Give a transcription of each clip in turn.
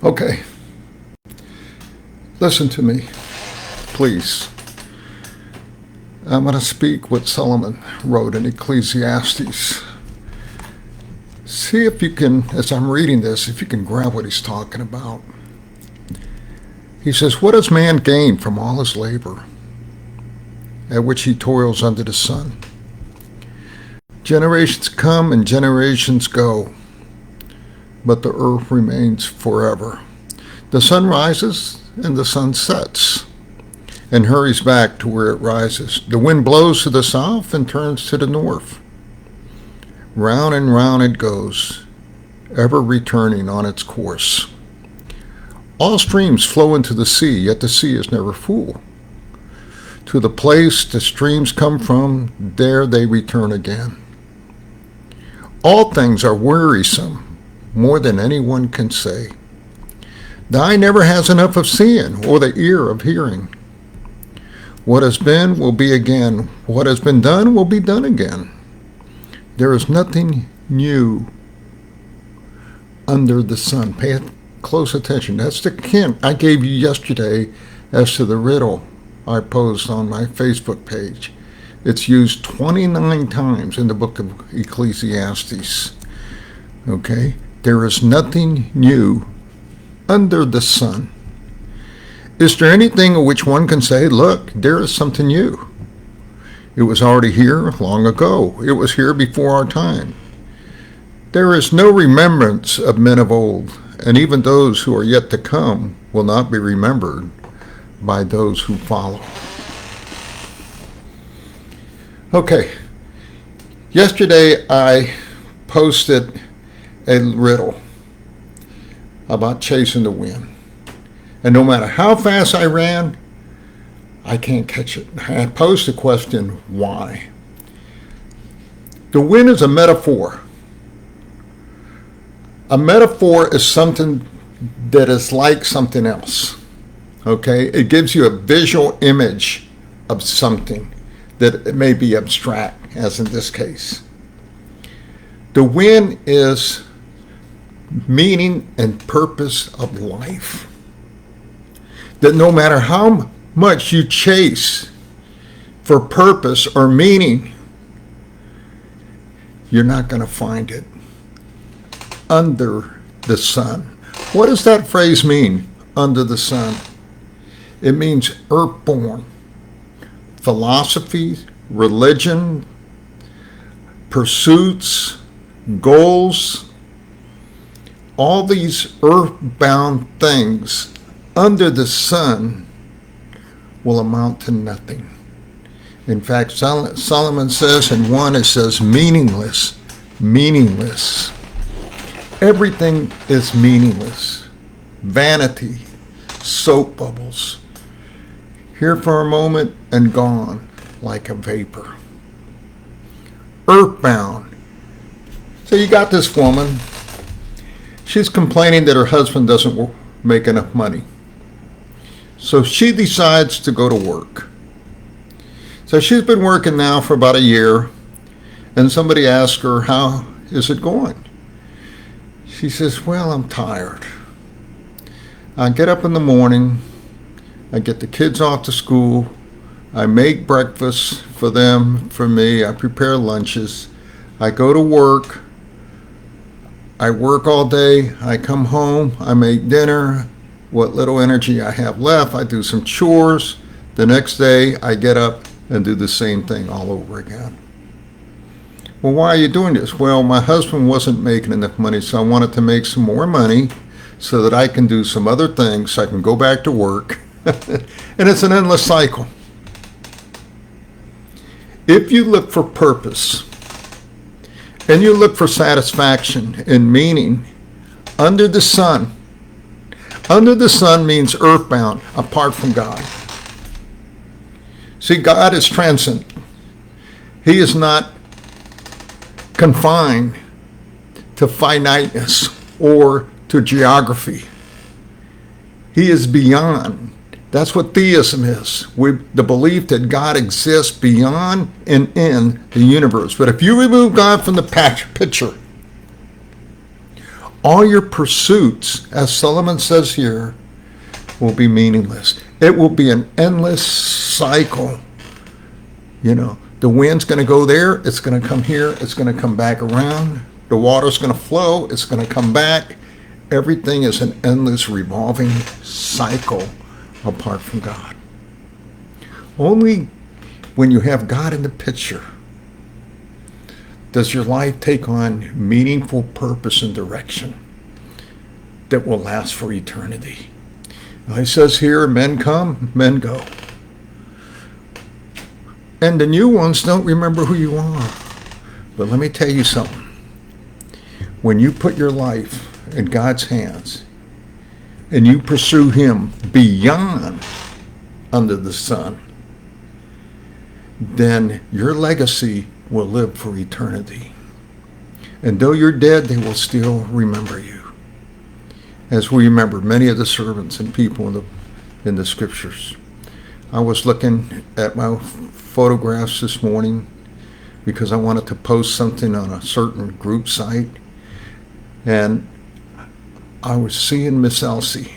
Okay, listen to me, please. I'm going to speak what Solomon wrote in Ecclesiastes. See if you can, as I'm reading this, if you can grab what he's talking about. He says, "What does man gain from all his labor, at which he toils under the sun? Generations come and generations go, but the earth remains forever. The sun rises and the sun sets, and hurries back to where it rises. The wind blows to the south and turns to the north. Round and round it goes, ever returning on its course. All streams flow into the sea, yet the sea is never full. To the place the streams come from, there they return again. All things are wearisome, more than anyone can say. The eye never has enough of seeing, or the ear of hearing. What has been will be again. What has been done will be done again. There is nothing new under the sun." Pay close attention. That's the hint I gave you yesterday as to the riddle I posed on my Facebook page. It's used 29 times in the book of Ecclesiastes. Okay? There is nothing new under the sun. Is there anything of which one can say, look, there is something new? It was already here long ago. It was here before our time. There is no remembrance of men of old, and even those who are yet to come will not be remembered by those who follow. Okay, yesterday I posted a riddle about chasing the wind. And no matter how fast I ran, I can't catch it. I posed the question, why? The wind is a metaphor. A metaphor is something that is like something else. Okay? It gives you a visual image of something that it may be abstract, as in this case. The wind is meaning and purpose of life. That no matter how much you chase for purpose or meaning, you're not going to find it under the sun. What does that phrase mean, under the sun? It means earthborn. Philosophy, religion, pursuits, goals, all these earthbound things under the sun will amount to nothing. In fact, Solomon says in one, it says meaningless, meaningless. Everything is meaningless. Vanity, soap bubbles. Here for a moment and gone like a vapor. Earthbound. So you got this woman. She's complaining that her husband doesn't make enough money. So she decides to go to work. So she's been working now for about a year, and somebody asks her, how is it going? She says, well, I'm tired. I get up in the morning, I get the kids off to school, I make breakfast for them, for me, I prepare lunches, I go to work, I work all day, I come home, I make dinner, what little energy I have left, I do some chores. The next day, I get up and do the same thing all over again. Well, why are you doing this? Well, my husband wasn't making enough money, so I wanted to make some more money so that I can do some other things, so I can go back to work. And it's an endless cycle. If you look for purpose, and you look for satisfaction and meaning under the sun means earthbound, apart from God. See, God is transcendent. He is not confined to finiteness or to geography. He is beyond. That's what theism is. The belief that God exists beyond and in the universe. But if you remove God from the picture, All your pursuits, as Solomon says here, will be meaningless. It will be an endless cycle. You know, the wind's going to go there, it's going to come here, it's going to come back around. The water's going to flow, it's going to come back. Everything is an endless revolving cycle apart from God. Only when you have God in the picture does your life take on meaningful purpose and direction that will last for eternity. Now, he says here, men come, men go. And the new ones don't remember who you are. But let me tell you something. When you put your life in God's hands and you pursue him beyond under the sun, then your legacy will live for eternity. And though you're dead, they will still remember you, as we remember many of the servants and people in the scriptures. I was looking at my photographs this morning because I wanted to post something on a certain group site, and I was seeing Miss Elsie,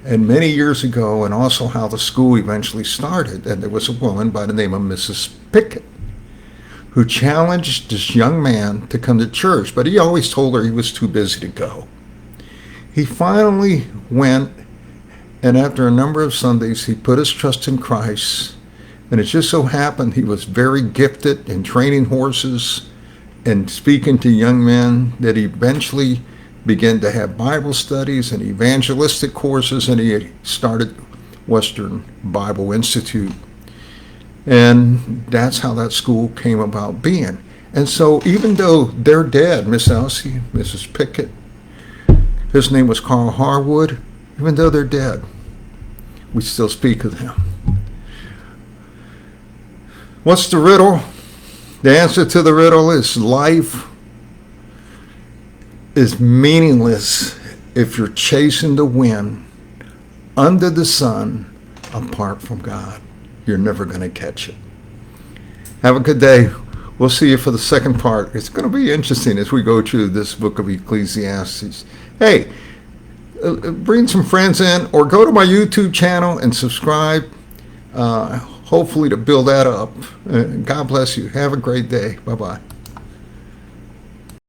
and many years ago, and also how the school eventually started, and there was a woman by the name of Mrs. Pickett who challenged this young man to come to church, but he always told her he was too busy to go. He finally went, and after a number of Sundays, he put his trust in Christ, and it just so happened he was very gifted in training horses and speaking to young men, that he eventually began to have Bible studies and evangelistic courses, and he started Western Bible Institute. And that's how that school came about being. And so even though they're dead, Miss Elsie, Mrs. Pickett, his name was Carl Harwood, even though they're dead, we still speak of them. What's the riddle? The answer to the riddle is life is meaningless if you're chasing the wind under the sun apart from God. You're never going to catch it. Have a good day. We'll see you for the second part. It's going to be interesting as we go through this book of Ecclesiastes. Hey, bring some friends in, or go to my YouTube channel and subscribe, hopefully to build that up. God bless you. Have a great day. Bye-bye.